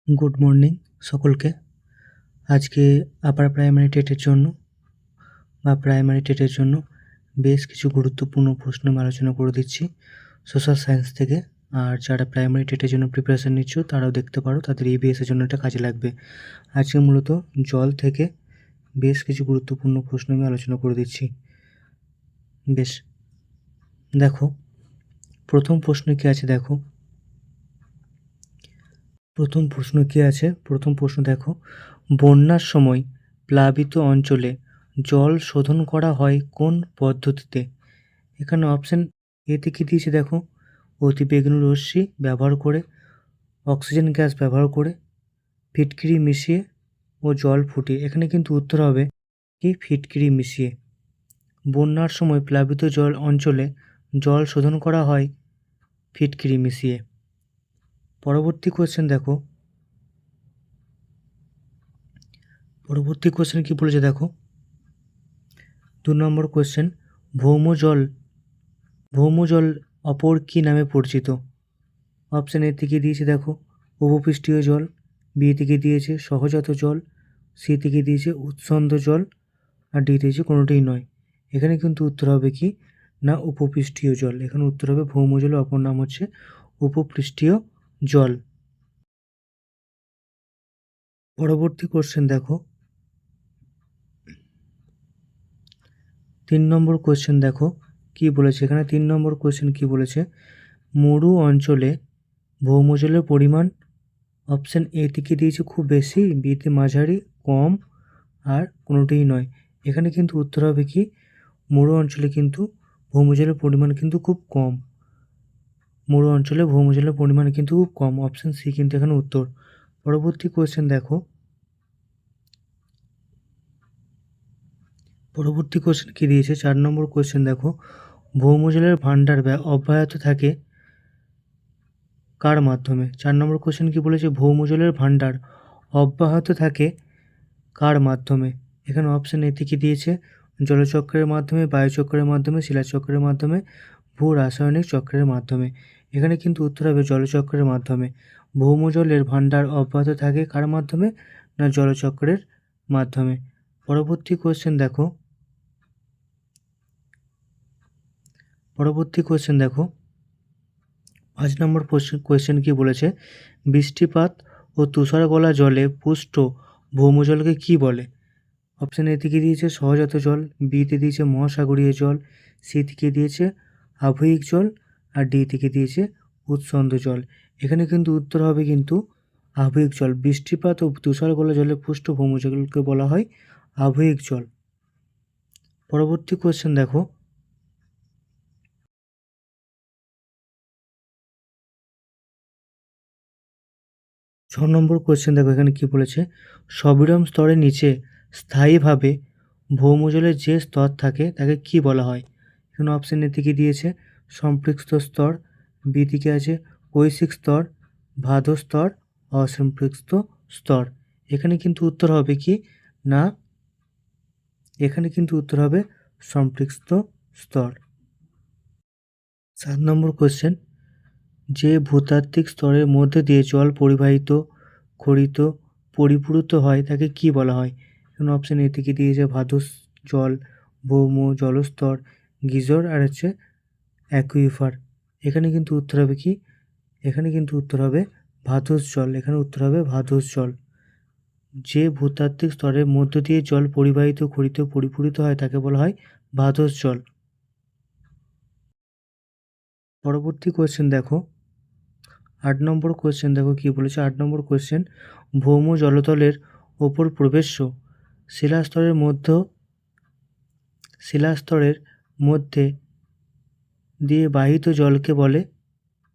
Good morning সকলকে। আজকে upper primary টেটের জন্য বেশ কিছু গুরুত্বপূর্ণ প্রশ্ন আমি আলোচনা করে দিচ্ছি সোশ্যাল সায়েন্স থেকে। আর যারা প্রাইমারি টেটের জন্য প্রিপারেশন নিচ্ছ তারাও দেখতে পারো, তাদের EVS এর জন্য এটা কাজে লাগবে। আজকে মূলত জল থেকে বেশ কিছু গুরুত্বপূর্ণ প্রশ্ন আমি আলোচনা করে দিচ্ছি। বেশ, দেখো প্রথম প্রশ্ন কি আছে। প্রথম প্রশ্ন দেখো, বন্যার সময় প্লাবিত অঞ্চলে জল শোধন করা হয় কোন পদ্ধতিতে? এখানে অপশান এতে কি দিয়েছে দেখো, অতিবেগুনি রশ্মি ব্যবহার করে, অক্সিজেন গ্যাস ব্যবহার করে, ফিটকিরি মিশিয়ে ও জল ফুটিয়ে। এখানে কিন্তু উত্তর হবে কি ফিটকিরি মিশিয়ে। বন্যার সময় প্লাবিত অঞ্চলে জল শোধন করা হয় ফিটকিরি মিশিয়ে। পরবর্তী কোয়েশ্চেন কি বলেছে দেখো, 2 নম্বর কোয়েশ্চেন, ভৌম জল অপর কি নামে পরিচিত? অপশান এ থেকে দিয়েছে দেখো উপপৃষ্ঠীয় জল, বি থেকে দিয়েছে সহজাত জল, সি থেকে দিয়েছে উৎসন্ধ জল, আর ডি দিয়েছে কোনোটাই নয়। এখানে কিন্তু উত্তর হবে কি না উপপৃষ্ঠীয় জল। এখানে উত্তর হবে ভৌম জলের অপর নাম হচ্ছে উপপৃষ্ঠীয় জল। পরবর্তী কোশ্চেন দেখো, 3 নম্বর কোশ্চেন দেখো কি বলেছে। এখানে 3 নম্বর কোশ্চেন কি বলেছে, মরু অঞ্চলে ভৌমজলের পরিমাণ অপশান এ থেকে দিয়েছে খুব বেশি, বিতে মাঝারি, কম, আর কোনোটিই নয়। এখানে কিন্তু উত্তর হবে কি মরু অঞ্চলে কিন্তু ভৌমজলের পরিমাণ কিন্তু খুব কম। মরু অঞ্চলে ভৌমজলের পরিমাণ কিন্তু খুব কম। অপশান সি কিন্তু এখানে উত্তর। পরবর্তী কোয়েশ্চেন কি দিয়েছে, 4 নম্বর কোয়েশ্চেন দেখো, ভৌমজলের ভাণ্ডার অব্যাহত থাকে কার মাধ্যমে? 4 নম্বর কোয়েশ্চেন কি বলেছে, ভৌমজলের ভাণ্ডার অব্যাহত থাকে কার মাধ্যমে? এখানে অপশান এ থেকে দিয়েছে জলচক্রের মাধ্যমে, বায়ুচক্রের মাধ্যমে, শিলাচক্রের মাধ্যমে, ভূ রাসায়নিক চক্রের মাধ্যমে। এখানে কিন্তু উত্তর হবে জলচক্রের মাধ্যমে। ভৌমজলের ভাণ্ডার অব্যাহত থাকে কার মাধ্যমে? না জলচক্রের মাধ্যমে। পরবর্তী কোয়েশ্চেন দেখো 5 নম্বর কোয়েশ্চেন কি বলেছে, বৃষ্টিপাত ও তুষার গলা জলে পুষ্ট ভৌমজলকে কি বলে? অপশান এ থেকে দিয়েছে সহজাত জল, বিতে দিয়েছে মহাসাগরীয় জল, সি থেকে দিয়েছে আবহিক জল, আর ডি থেকে দিয়েছে উৎসন্ধ জল। এখানে কিন্তু উত্তর হবে কিন্তু আবহিক জল। বৃষ্টিপাত ও তুষার গলা জলে পুষ্ট ভৌমজলকে বলা হয় আবহিক জল। পরবর্তী কোয়েশ্চেন দেখো, 6 নম্বর কোয়েশ্চেন দেখো এখানে কি বলেছে, সবিরম স্তরের নিচে স্থায়ীভাবে ভৌমজলের যে স্তর থাকে তাকে কি বলা হয়? এখানে অপশান এ থেকে দিয়েছে সম্পৃক্ত স্তর, বি থেকে আছে কৈশিক স্তর, ভাধ স্তর, অসম্পৃক্ত স্তর। এখানে কিন্তু উত্তর হবে কি না সম্পৃক্ত স্তর। 7 নম্বর কোয়েশ্চেন, যে ভূতাত্ত্বিক স্তরের মধ্যে দিয়ে জল খরিত পরিপূরিত হয় তাকে কি বলা হয়? এখানে অপশান এ থেকে দিয়েছে ভাদস জল, ভৌম জলস্তর, গিজর, আর হচ্ছে অ্যাকুইফার। এখানে কিন্তু উত্তর হবে কি ভাদস জল। এখানে উত্তর হবে ভাদস জল। যে ভূতাত্ত্বিক স্তরের মধ্য দিয়ে জল খরিত পরিপূরিত হয় তাকে বলা হয় ভাদস জল। পরবর্তী কোয়েশ্চেন দেখো 8 নম্বর কোয়েশ্চেন দেখো কি বলেছে। 8 নম্বর কোয়েশ্চেন, ভৌম জলতলের ওপর প্রবেশ্য শিলাস্তরের মধ্যে দিয়ে বাহিত জলকে বলে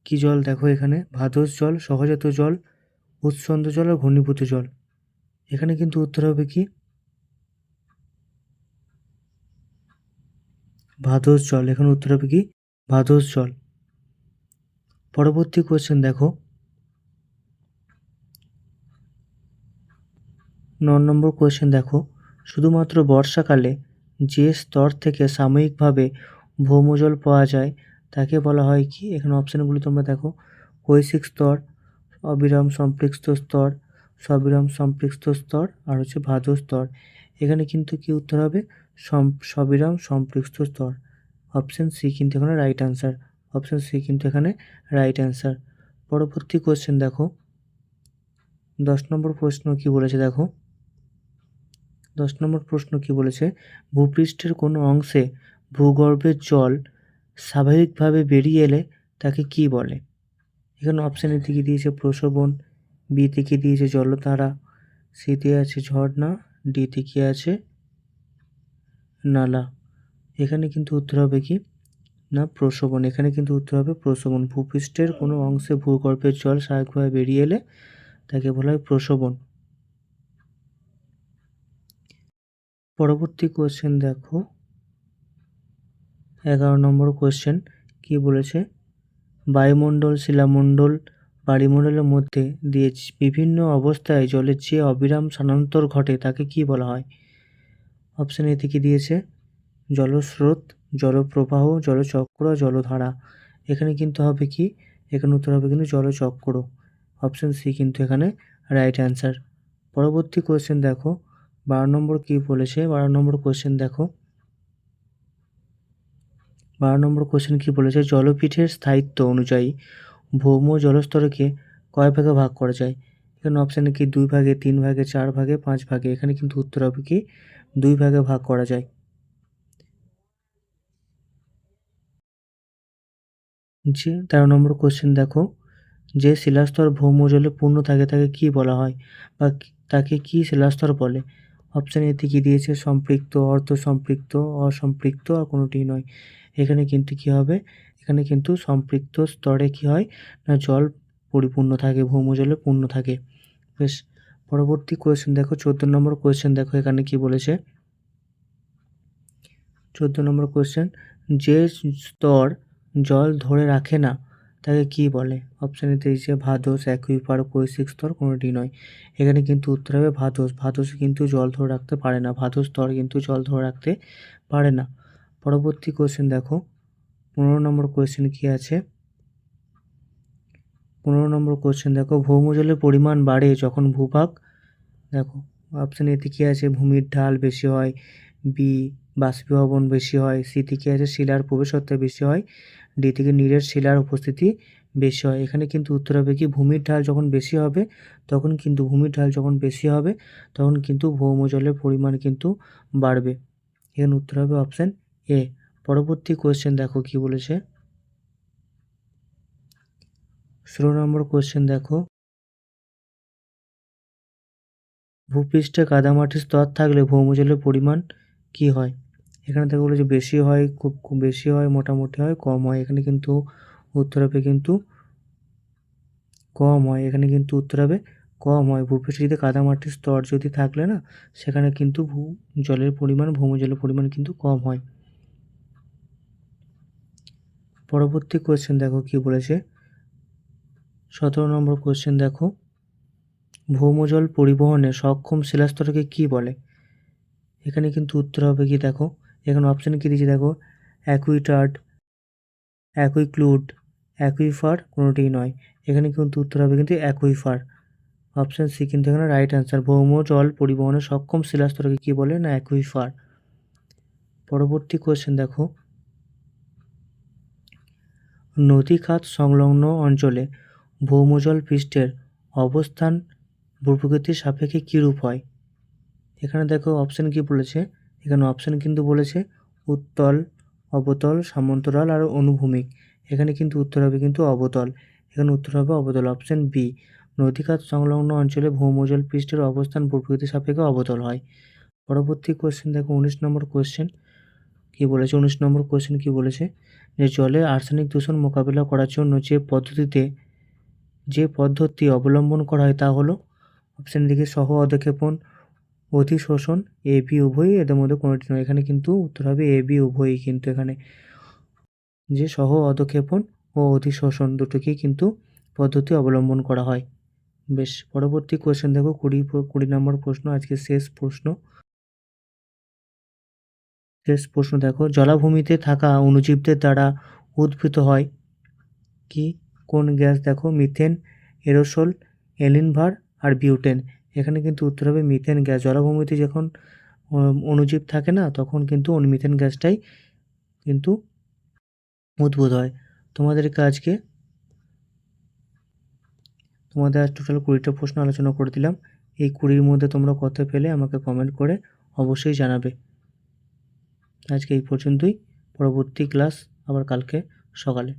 কি জল? দেখো এখানে ভাদস জল, সহজাত জল, উৎসন্ধ জল আর ঘনীভূত জল। এখানে কিন্তু উত্তর হবে কি ভাদস জল। এখানে উত্তর হবে কি ভাদস জল। পরবর্তী কোয়েশ্চেন দেখো 9 নম্বর কোয়েশ্চেন দেখো, শুধুমাত্র বর্ষাকালে যে স্তর থেকে সাময়িকভাবে ভৌমজল পাওয়া যায় তাকে বলা হয় কি? এখানে অপশানগুলি তোমরা দেখো, কৈশিক স্তর, অবিরাম সম্পৃক্ত স্তর, সবিরাম সম্পৃক্ত স্তর আর হচ্ছে ভাজ্য স্তর। এখানে কিন্তু কি উত্তর হবে? সবিরাম সম্পৃক্ত স্তর। অপশন সি কিন্তু এখানে রাইট অ্যান্সার। অপশন সি কিন্তু এখানে রাইট অ্যান্সার। পরবর্তী কোয়েশ্চেন দেখো, 10 নম্বর প্রশ্ন কি বলেছে দেখো। 10 নম্বর প্রশ্ন কি বলেছে? ভূপৃষ্ঠের কোনো অংশে ভূগর্ভের জল স্বাভাবিকভাবে বেরিয়ে এলে তাকে কি বলে? এখানে অপশান এ থেকে দিয়েছে প্রশোভন, বি থেকে দিয়েছে জলধারা, সিতে আছে ঝর্ণা, ডি থেকে আছে নালা। এখানে কিন্তু উত্তর হবে কি না প্রশোভন। এখানে কিন্তু উত্তর হবে প্রশোভন। ভূপৃষ্ঠের কোনো অংশে ভূগর্ভের জল স্বাভাবিকভাবে বেরিয়ে এলে তাকে বলা হয় প্রশোভন। পরবর্তী কোয়েশ্চেন দেখো, 11 নম্বর কোয়েশ্চেন কি বলেছে? বায়ুমণ্ডল, শিলামণ্ডল, বায়ুমণ্ডলের মধ্যে দিয়ে বিভিন্ন অবস্থায় জলের যে অবিরাম স্থানান্তর ঘটে তাকে কি বলা হয়? অপশান এ থেকে দিয়েছে জলস্রোত, জলপ্রবাহ, জলচক্র, জলধারা। এখানে কিন্তু হবে কি? এখানে উত্তর হবে কিন্তু জলচক্র। অপশান সি কিন্তু এখানে রাইট অ্যান্সার। পরবর্তী কোয়েশ্চেন দেখো, 12 নম্বর কি বলেছে? 12 নম্বর কোয়েশ্চেন দেখো, 12 নম্বর কোয়েশ্চেন কি বলেছে? জলপীঠের স্থায়িত্ব অনুযায়ী ভৌম জলস্তরকে কয় ভাগে ভাগ করা যায়? এখানে অপশানে কি 2 ভাগে, 3 ভাগে, 4 ভাগে, 5 ভাগে। এখানে কিন্তু উত্তর হবে কি 2 ভাগে ভাগ করা যায়। যে 13 নম্বর কোয়েশ্চেন দেখো, যে শিলাস্তর ভৌমজলে পূর্ণ থাকে তাকে কি বলা হয় বা তাকে কি শিলাস্তর বলে? অপশান এ থেকে দিয়েছে সম্পৃক্ত, অর্ধ সম্পৃক্ত, অসম্পৃক্ত আর কোনোটি নয়। এখানে কিন্তু কি হবে? এখানে কিন্তু সম্পৃক্ত স্তরে কি হয় না জল পরিপূর্ণ থাকে, ভৌমজলে পূর্ণ থাকে। বেশ, পরবর্তী কোয়েশ্চেন দেখো, 14 নম্বর কোয়েশ্চেন দেখো এখানে কি বলেছে? 14 নম্বর কোয়েশ্চেন, যে স্তর জল ধরে রাখে না তাকে কি বলে? অপশান এ দিয়েছে ভাদোস, অ্যাকুইফার, কৈশিক স্তর, কোনোটি নয়। এখানে কিন্তু উত্তর হবে ভাদোস। ভাদোস কিন্তু জল ধরে রাখতে পারে না। ভাদোস স্তর কিন্তু জল ধরে রাখতে পারে না। পরবর্তী কোয়েশ্চেন দেখো, 15 নম্বর কোয়েশ্চেন কি আছে? 15 নম্বর কোয়েশ্চেন দেখো, ভৌমজলের পরিমাণ বাড়ে যখন ভূভাগ, দেখো অপশান এতে কি আছে ভূমির ঢাল বেশি হয়, বি বাষ্পীভবন বেশি হয়, সি থেকে আছে শিলার প্রবেশত্ব বেশি হয়, ডি থেকে নীরের শিলার উপস্থিতি বেশি হয়। এখানে কিন্তু উত্তর হবে কি ভূমির ঢাল যখন বেশি হবে তখন কিন্তু ভৌমজলের পরিমাণ কিন্তু বাড়বে। এখানে উত্তর হবে অপশান এ। পরবর্তী কোয়েশ্চেন দেখো কি বলেছে? 16 নম্বর কোয়েশ্চেন দেখো, ভূপৃষ্ঠে কাদামাটির স্তর থাকলে ভৌমজলের পরিমাণ কি হয়? এখানে থেকে বলেছে বেশি হয়, খুব বেশি হয়, মোটামুটি হয়, কম হয়। এখানে কিন্তু উত্তর হবে কিন্তু কম হয়। এখানে কিন্তু উত্তর হবে কম হয়। ভূপৃষ্ঠে যদি কাদামাটির স্তর যদি থাকলে না সেখানে কিন্তু ভৌমজলের পরিমাণ কিন্তু কম হয়। পরবর্তী কোয়েশ্চেন দেখো কি বলেছে? 17 নম্বর কোয়েশ্চেন দেখো, ভৌমজল পরিবহনে সক্ষম শিলাস্তরকে কি বলে? এখানে কিন্তু উত্তর হবে কি দেখো, এখানে অপশান কি দিয়েছে দেখো, অ্যাকুইটার্ড, অ্যাকুইক্লুড, অ্যাকুইফার, কোনোটিই নয়। এখানে কিন্তু উত্তর হবে কিন্তু অ্যাকুইফার। অপশান সি কিন্তু এখানে রাইট অ্যান্সার। ভৌম জল পরিবহনে সক্ষম শিলাস্তরকে কী বলে না অ্যাকুইফার। পরবর্তী কোয়েশ্চেন দেখো, নদী খাত সংলগ্ন অঞ্চলে ভৌমজল পৃষ্ঠের অবস্থান ভূপ্রকৃতির সাপেক্ষে কীরূপ হয়? এখানে দেখো অপশান কি বলেছে, এখানে অপশান কিন্তু বলেছে উত্তল, অবতল, সমান্তরাল আর অনুভূমিক। এখানে কিন্তু উত্তর হবে কিন্তু অবতল। এখানে উত্তর হবে অবতল, অপশান বি। নদীখাত সংলগ্ন অঞ্চলে ভৌমজল পৃষ্ঠের অবস্থান ভূপ্রকৃতির সাপেক্ষে অবতল হয়। পরবর্তী কোয়েশ্চেন দেখো, 19 নম্বর কোয়েশ্চেন কি বলেছে? 19 নম্বর কোয়েশ্চেন কি বলেছে? যে জলে আর্সেনিক দূষণ মোকাবিলা করার জন্য যে পদ্ধতি অবলম্বন করা হয় তা হলো, অপশান দিকে সহ অধক্ষেপণ, অধিশোষণ, এ বি উভয়ই, এদের মধ্যে কোনোটি নয়। এখানে কিন্তু উত্তর হবে এ বি উভয়ই। কিন্তু এখানে যে সহ অধক্ষেপণ ও অধিশোষণ দুটোকেই কিন্তু পদ্ধতি অবলম্বন করা হয়। বেশ, পরবর্তী কোয়েশ্চেন দেখো, 20 নম্বর প্রশ্ন, আজকে শেষ প্রশ্ন দেখো, জলাভূমিতে থাকা অণুজীবদের দ্বারা উদ্ভূত হয় কি কোন গ্যাস? দেখো মিথেন, এরোসোল, এলিনভার আর বিউটেন। এখানে কিন্তু উত্তর হবে মিথেন গ্যাস। জলাভূমিতে যখন অণুজীব থাকে না, তখন কিন্তু মিথেন গ্যাসটাই কিন্তু উদ্ভূত হয়। তোমাদেরকে আজকে তোমাদের আজ টোটাল 20টা প্রশ্ন আলোচনা করে দিলাম। এই 20-র মধ্যে তোমরা কত পেলে আমাকে কমেন্ট করে অবশ্যই জানাবে। আজকে এই পর্যন্তই। পরবর্তী ক্লাস আবার কালকে সকালে।